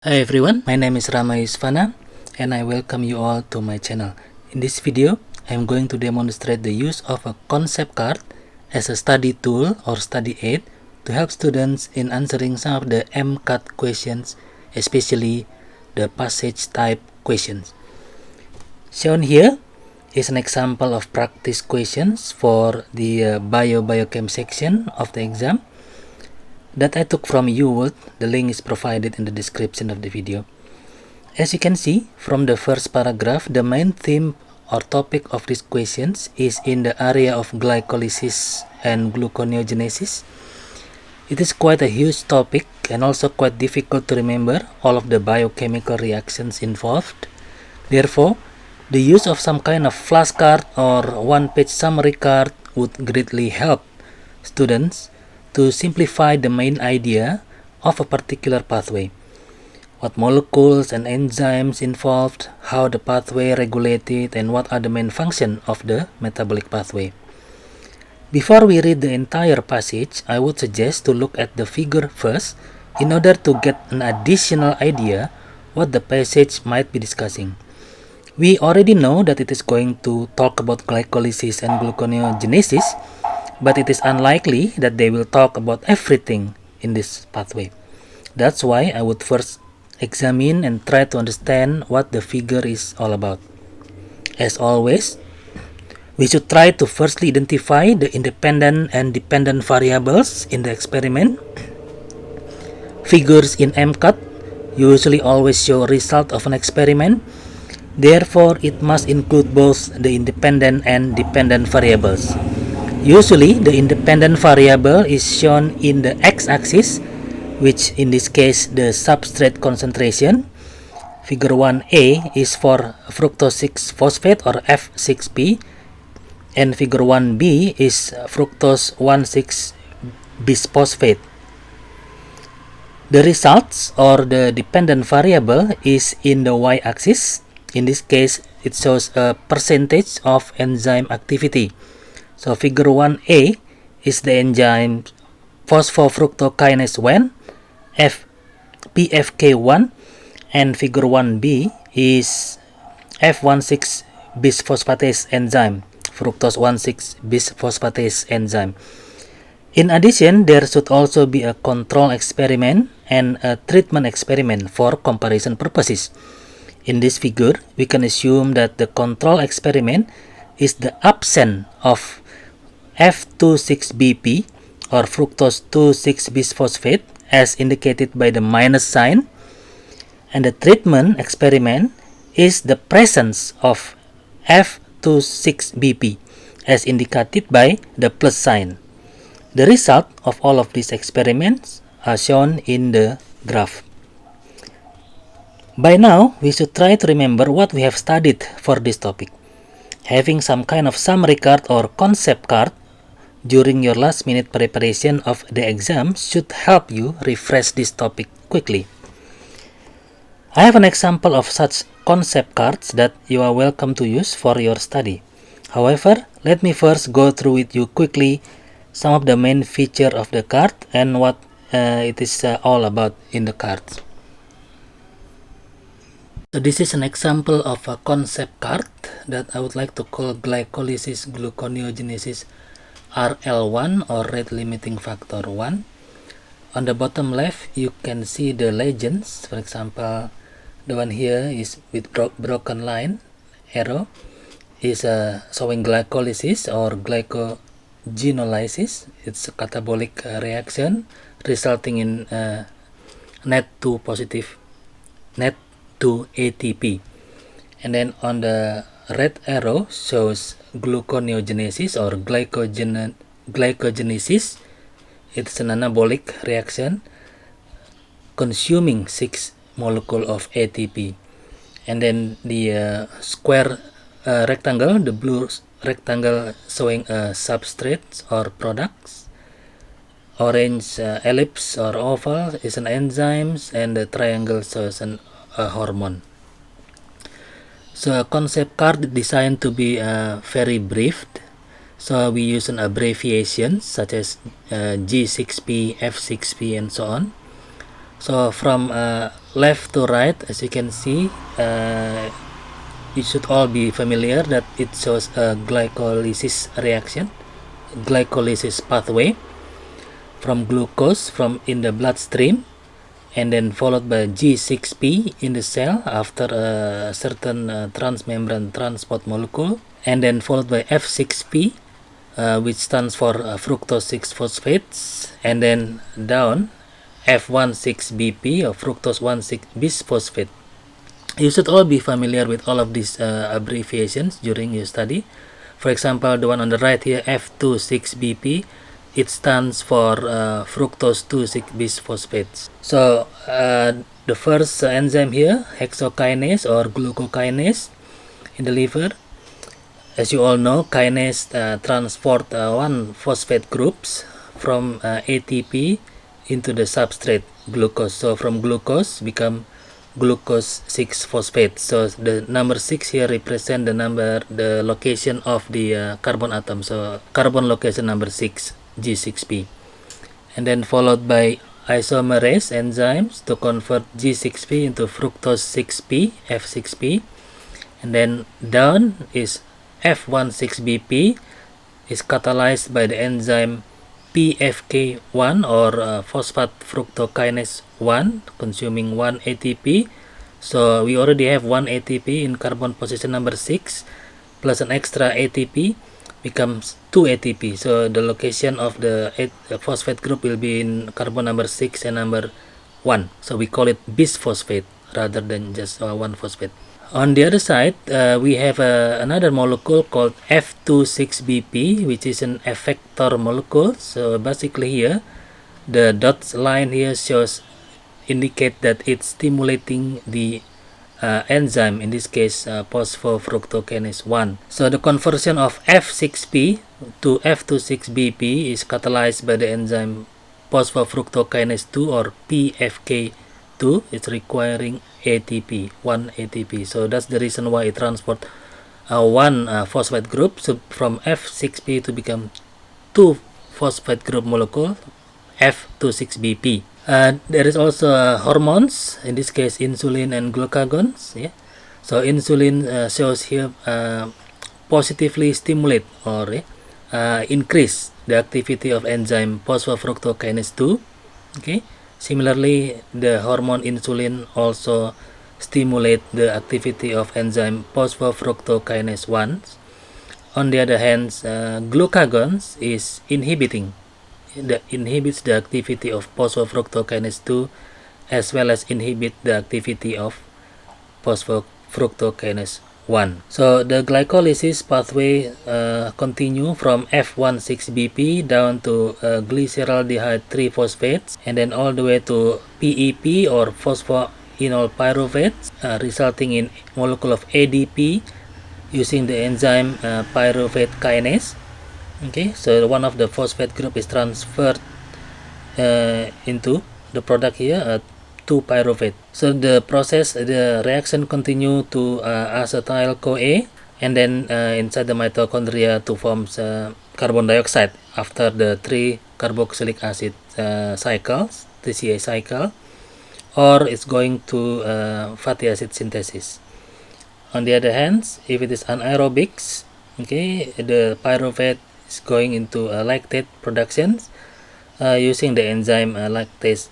Hi everyone, my name is Rama Yusfana and I welcome you all to my channel. In this video, I am going to demonstrate the use of a concept card as a study tool or study aid to help students in answering some of the MCAT questions, especially the passage type questions. Shown here is an example of practice questions for the biochem section of the exam that I took from UWorld. The link is provided in the description of the video. As you can see from the first paragraph, the main theme or topic of these questions is in the area of glycolysis and gluconeogenesis. It is quite a huge topic and also quite difficult to remember all of the biochemical reactions involved. Therefore, the use of some kind of flashcard or one-page summary card would greatly help students to simplify the main idea of a particular pathway. What molecules and enzymes involved, how the pathway regulated, and what are the main functions of the metabolic pathway. Before we read the entire passage, I would suggest to look at the figure first in order to get an additional idea what the passage might be discussing. We already know that it is going to talk about glycolysis and gluconeogenesis, but it is unlikely that they will talk about everything in this pathway. That's why I would first examine and try to understand what the figure is all about. As always, we should try to firstly identify the independent and dependent variables in the experiment. Figures in MCAT usually always show a result of an experiment. Therefore, it must include both the independent and dependent variables. Usually, the independent variable is shown in the x-axis, which in this case the substrate concentration. Figure 1a is for fructose 6-phosphate or F6P, and figure 1b is fructose 1,6-bisphosphate. The results or the dependent variable is in the y-axis. In this case, it shows a percentage of enzyme activity. So figure 1a is the enzyme phosphofructokinase 1, PFK1, and figure 1b is F16-bisphosphatase enzyme, fructose 1,6-bisphosphatase enzyme. In addition, there should also be a control experiment and a treatment experiment for comparison purposes. In this figure, we can assume that the control experiment is the absence of F26BP or fructose 2,6-bisphosphate as indicated by the minus sign, and the treatment experiment is the presence of F26BP as indicated by the plus sign. The result of all of these experiments are shown in the graph. By now, we should try to remember what we have studied for this topic. Having some kind of summary card or concept card during your last minute preparation of the exam should help you refresh this topic quickly. I have an example of such concept cards that you are welcome to use for your study. However, let me first go through with you quickly some of the main feature of the card and what it is all about in the cards. So this is an example of a concept card that I would like to call glycolysis gluconeogenesis RL1 or rate limiting factor 1. On the bottom left, you can see the legends. For example, the one here is with broken line arrow is showing glycolysis or glycogenolysis. It's a catabolic reaction resulting in net to ATP. And then on the red arrow shows gluconeogenesis or glycogenesis. It's an anabolic reaction consuming 6 molecule of ATP. And then the square rectangle, the blue rectangle showing substrates or products. Orange ellipse or oval is an enzymes, and the triangle shows a hormone. So a concept card designed to be very brief. So we use an abbreviation such as G6P, F6P, and so on. So from left to right, as you can see, you should all be familiar that it shows a glycolysis reaction, glycolysis pathway from glucose from in the bloodstream, and then followed by G6P in the cell after a certain transmembrane transport molecule, and then followed by F6P, which stands for fructose 6-phosphates, and then down F16BP or fructose 1,6 bisphosphate. You should all be familiar with all of these abbreviations during your study. For example, the one on the right here, F26BP, it stands for fructose 2,6 bisphosphates. So the first enzyme here, hexokinase or glucokinase in the liver. As you all know, kinase transport 1-phosphate groups from ATP into the substrate glucose. So from glucose become glucose 6-phosphate. So the number 6 here represent the location of the carbon atom. So carbon location number 6, G6P. And then followed by isomerase enzymes to convert G6P into fructose 6P, F6P. And then down is F16BP is catalyzed by the enzyme PFK1 or phosphate fructokinase 1, consuming 1 ATP. So we already have 1 ATP in carbon position number 6 plus an extra ATP becomes 2 ATP. So the location of the phosphate group will be in carbon number 6 and number 1. So we call it bisphosphate rather than just 1-phosphate. On the other side, we have another molecule called F26BP, which is an effector molecule. So basically here, the dots line here indicate that it's stimulating the enzyme, in this case phosphofructokinase 1. So the conversion of F6P to F26BP is catalyzed by the enzyme phosphofructokinase 2 or PFK2. It's requiring ATP, 1 ATP. So that's the reason why it transport one phosphate group from F6P to become 2 phosphate group molecule F26BP. There is also hormones, in this case insulin and glucagons. Yeah. So insulin shows here positively stimulate or increase the activity of enzyme phosphofructokinase 2. Okay. Similarly, the hormone insulin also stimulate the activity of enzyme phosphofructokinase 1. On the other hand, glucagons is inhibits the activity of phosphofructokinase 2 as well as inhibit the activity of phosphofructokinase 1. So the glycolysis pathway continue from F16BP down to glyceraldehyde 3-phosphates and then all the way to PEP or phosphoenol pyruvate, resulting in molecule of ADP using the enzyme pyruvate kinase. Okay, so one of the phosphate group is transferred into the product here, 2-pyruvate. So the reaction continue to acetyl-CoA and then inside the mitochondria to form carbon dioxide after the 3-carboxylic acid cycles, TCA cycle, or it's going to fatty acid synthesis. On the other hand, if it is anaerobics, okay, the pyruvate is going into lactate productions using the enzyme lactase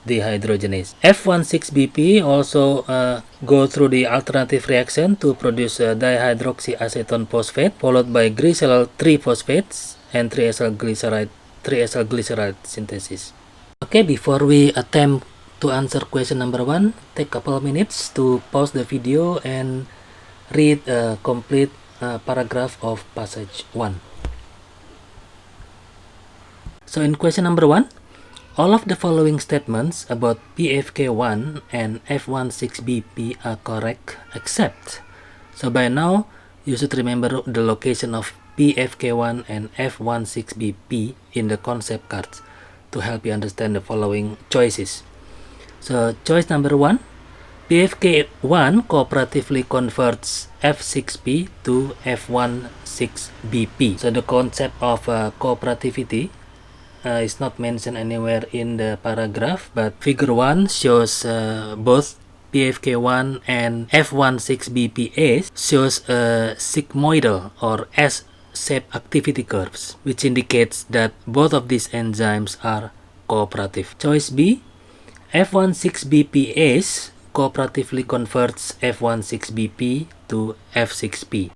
dehydrogenase. F16BP also go through the alternative reaction to produce dihydroxyacetone phosphate followed by glycerol 3-phosphates and 3-acyl glyceride synthesis. Okay, before we attempt to answer question number 1, take a couple of minutes to pause the video and read a complete paragraph of passage 1. So in question number 1, all of the following statements about PFK1 and F16BP are correct except. So by now, you should remember the location of PFK1 and F16BP in the concept cards to help you understand the following choices. So choice number 1, PFK1 cooperatively converts F6P to F16BP. So the concept of cooperativity is not mentioned anywhere in the paragraph, but figure 1 shows both PFK1 and F16BPase shows a sigmoidal or S-shaped activity curves, which indicates that both of these enzymes are cooperative. Choice B, F16BPase cooperatively converts F16BP to F6P.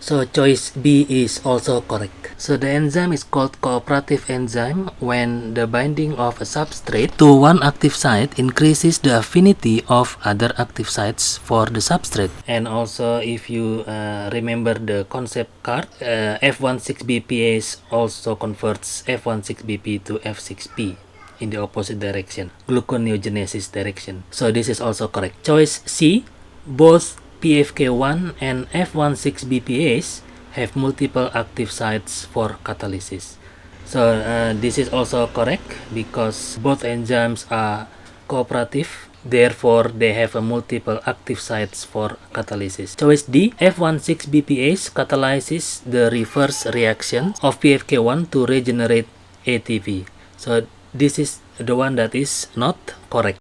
So choice B is also correct. So the enzyme is called cooperative enzyme when the binding of a substrate to one active site increases the affinity of other active sites for the substrate. And also, if you remember the concept card, F16BPase also converts F16BP to F6P in the opposite direction, gluconeogenesis direction. So this is also correct. Choice C, both PFK1 and F16BPase have multiple active sites for catalysis. So this is also correct because both enzymes are cooperative, therefore they have a multiple active sites for catalysis. Choice D, F16BPase catalyzes the reverse reaction of PFK1 to regenerate ATP. So this is the one that is not correct.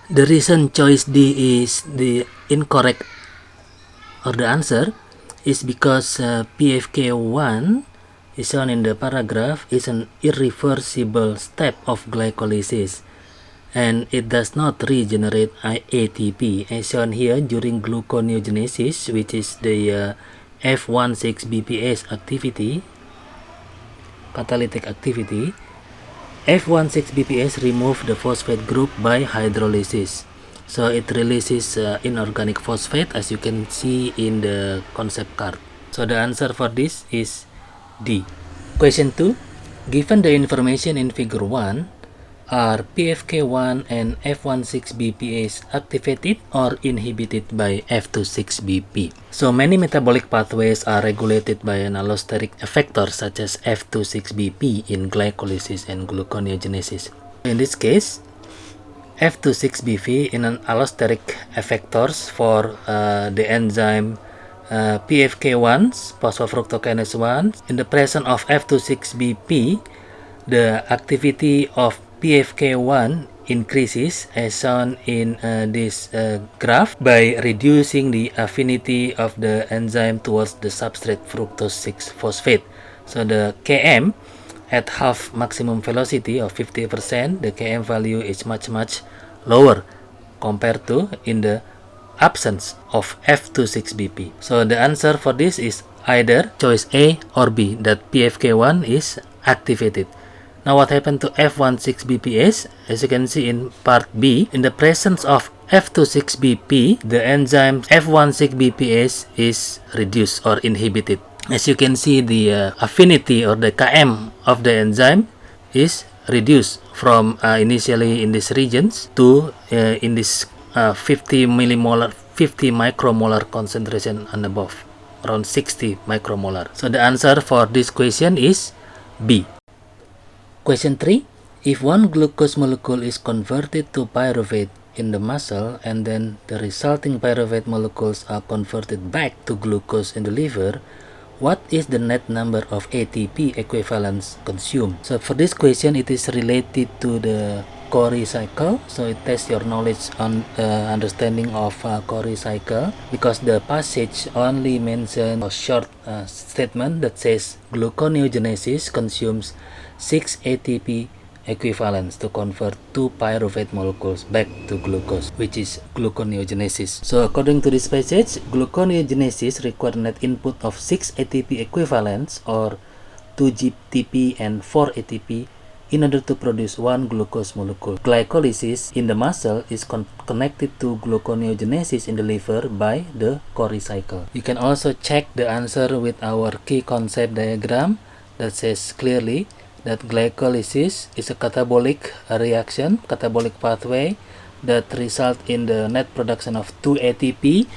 The reason choice D is the incorrect or the answer is because PFK1 is shown in the paragraph is an irreversible step of glycolysis and it does not regenerate ATP as shown here during gluconeogenesis, which is the F16BPase activity, catalytic activity. F16BPase remove the phosphate group by hydrolysis. So it releases inorganic phosphate as you can see in the concept card. So the answer for this is D. Question 2. Given the information in figure 1, are PFK1 and F16BPase activated or inhibited by F26BP? So many metabolic pathways are regulated by an allosteric effector such as F26BP in glycolysis and gluconeogenesis. In this case, F26BP in an allosteric effectors for the enzyme PFK1, phosphofructokinase 1. In the presence of F26BP, the activity of PFK1 increases as shown in this graph by reducing the affinity of the enzyme towards the substrate fructose 6-phosphate. So the Km at half maximum velocity of 50%, the Km value is much lower compared to in the absence of F26BP. So the answer for this is either choice A or B, that PFK1 is activated. Now what happened to F16BPase? As you can see in part B, in the presence of F26BP, the enzyme F16BPase is reduced or inhibited. As you can see, the affinity or the Km of the enzyme is reduced from initially in these regions to in this 50 millimolar, 50 micromolar concentration and above, around 60 micromolar. So the answer for this question is B. Question 3. If one glucose molecule is converted to pyruvate in the muscle and then the resulting pyruvate molecules are converted back to glucose in the liver, what is the net number of ATP equivalents consumed? So for this question, it is related to the Cori cycle. So it tests your knowledge on understanding of Cori cycle, because the passage only mentions a short statement that says gluconeogenesis consumes 6 ATP equivalents to convert 2 pyruvate molecules back to glucose, which is gluconeogenesis. So according to this passage, gluconeogenesis requires net input of 6 ATP equivalents or 2 GTP and 4 ATP in order to produce 1 glucose molecule. Glycolysis in the muscle is connected to gluconeogenesis in the liver by the Cori cycle. You can also check the answer with our key concept diagram that says clearly that glycolysis is a catabolic reaction, catabolic pathway that result in the net production of 2 ATP,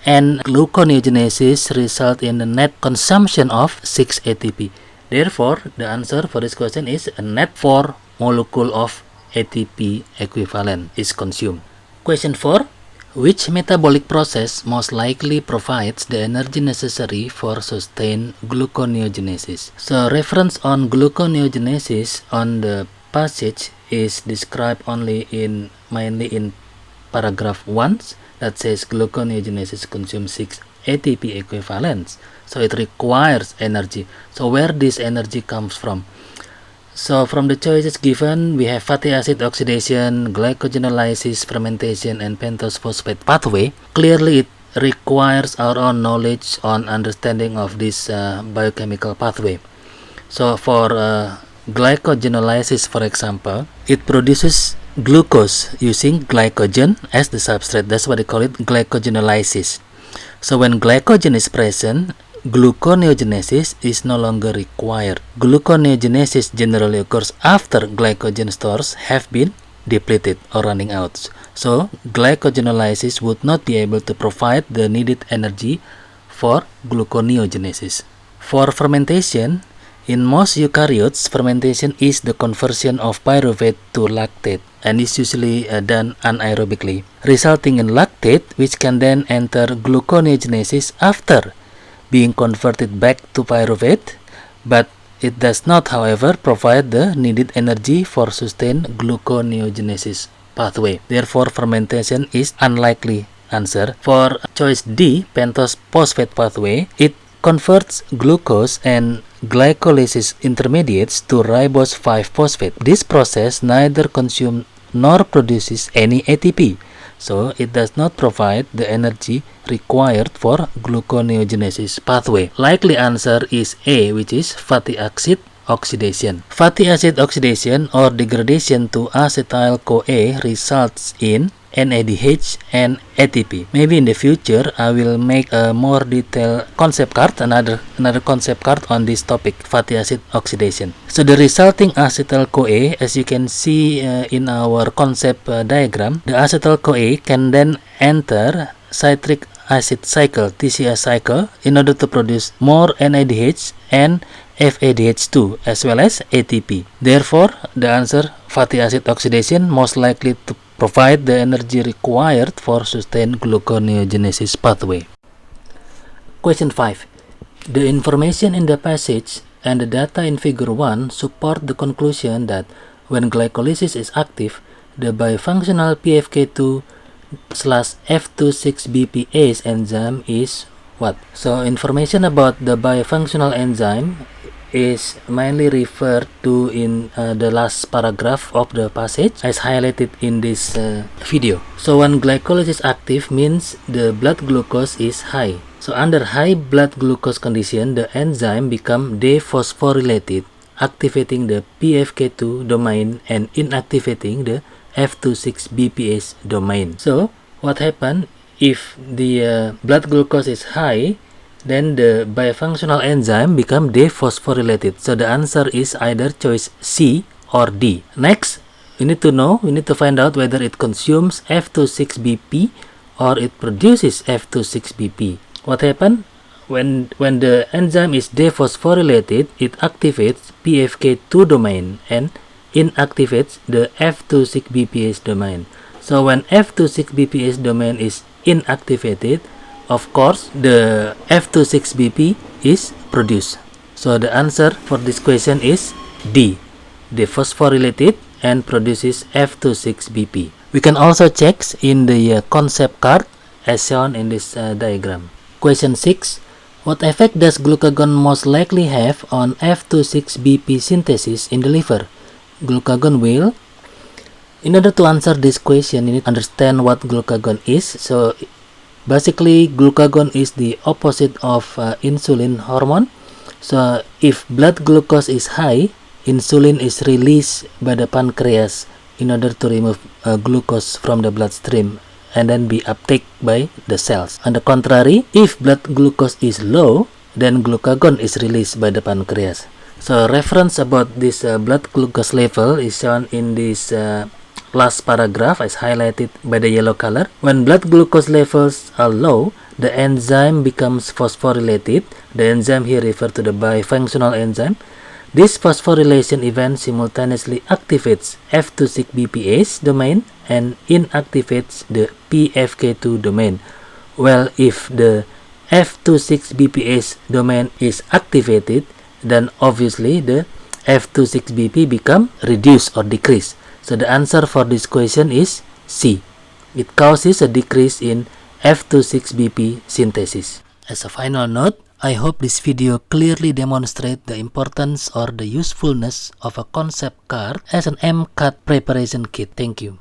and gluconeogenesis result in the net consumption of 6 ATP. Therefore, the answer for this question is a net 4 molecule of ATP equivalent is consumed. Question 4. Which metabolic process most likely provides the energy necessary for sustained gluconeogenesis? So reference on gluconeogenesis on the passage is described mainly in paragraph 1 that says gluconeogenesis consumes 6 ATP equivalents. So it requires energy. So where this energy comes from? So from the choices given, we have fatty acid oxidation, glycogenolysis, fermentation, and pentose phosphate pathway. Clearly, it requires our own knowledge on understanding of this biochemical pathway. So for glycogenolysis, for example, it produces glucose using glycogen as the substrate. That's why they call it glycogenolysis. So when glycogen is present, gluconeogenesis is no longer required. Gluconeogenesis generally occurs after glycogen stores have been depleted or running out. So glycogenolysis would not be able to provide the needed energy for gluconeogenesis. For fermentation, in most eukaryotes, fermentation is the conversion of pyruvate to lactate and is usually done anaerobically, resulting in lactate, which can then enter gluconeogenesis after being converted back to pyruvate, but it does not, however, provide the needed energy for sustained gluconeogenesis pathway. Therefore, fermentation is unlikely answer. For choice D, pentose phosphate pathway, it converts glucose and glycolysis intermediates to ribose 5-phosphate. This process neither consumes nor produces any ATP, so it does not provide the energy required for gluconeogenesis pathway. Likely answer is A, which is fatty acid oxidation. Fatty acid oxidation or degradation to acetyl-CoA results in NADH and ATP. Maybe in the future I will make a more detailed concept card, another concept card on this topic, fatty acid oxidation. So the resulting acetyl-CoA, as you can see in our concept diagram, the acetyl-CoA can then enter citric acid cycle, TCA cycle, in order to produce more NADH and FADH2 as well as ATP. Therefore, the answer fatty acid oxidation most likely to provide the energy required for sustained gluconeogenesis pathway. Question 5. The information in the passage and the data in figure 1 support the conclusion that when glycolysis is active, the bifunctional PFK2/F26BPase enzyme is what? So information about the bifunctional enzyme is mainly referred to in the last paragraph of the passage as highlighted in this video. So when glycolysis is active means the blood glucose is high. So under high blood glucose condition, the enzyme become dephosphorylated, activating the PFK2 domain and inactivating the F26BPase domain. So what happens if the blood glucose is high? Then the bifunctional enzyme become dephosphorylated. So the answer is either choice C or D. Next, we need to find out whether it consumes F26BP or it produces F26BP. What happens? When the enzyme is dephosphorylated, it activates PFK2 domain and inactivates the F26BPase domain. So when F26BPase domain is inactivated, of course, the F26BP is produced. So the answer for this question is D, dephosphorylated and produces F26BP. We can also check in the concept card as shown in this diagram. Question 6. What effect does glucagon most likely have on F26BP synthesis in the liver? Glucagon will. In order to answer this question, you need to understand what glucagon is. So basically, glucagon is the opposite of insulin hormone. So if blood glucose is high, insulin is released by the pancreas in order to remove glucose from the bloodstream and then be uptake by the cells. On the contrary, if blood glucose is low, then glucagon is released by the pancreas. So reference about this blood glucose level is shown in this last paragraph as highlighted by the yellow color. When blood glucose levels are low, the enzyme becomes phosphorylated. The enzyme here refers to the bifunctional enzyme. This phosphorylation event simultaneously activates F26BPase domain and inactivates the PFK2 domain. Well, if the F26BPase domain is activated, then obviously the F26BP become reduced or decrease. So the answer for this question is C. It causes a decrease in F26BP synthesis. As a final note, I hope this video clearly demonstrates the importance or the usefulness of a concept card as an MCAT preparation kit. Thank you.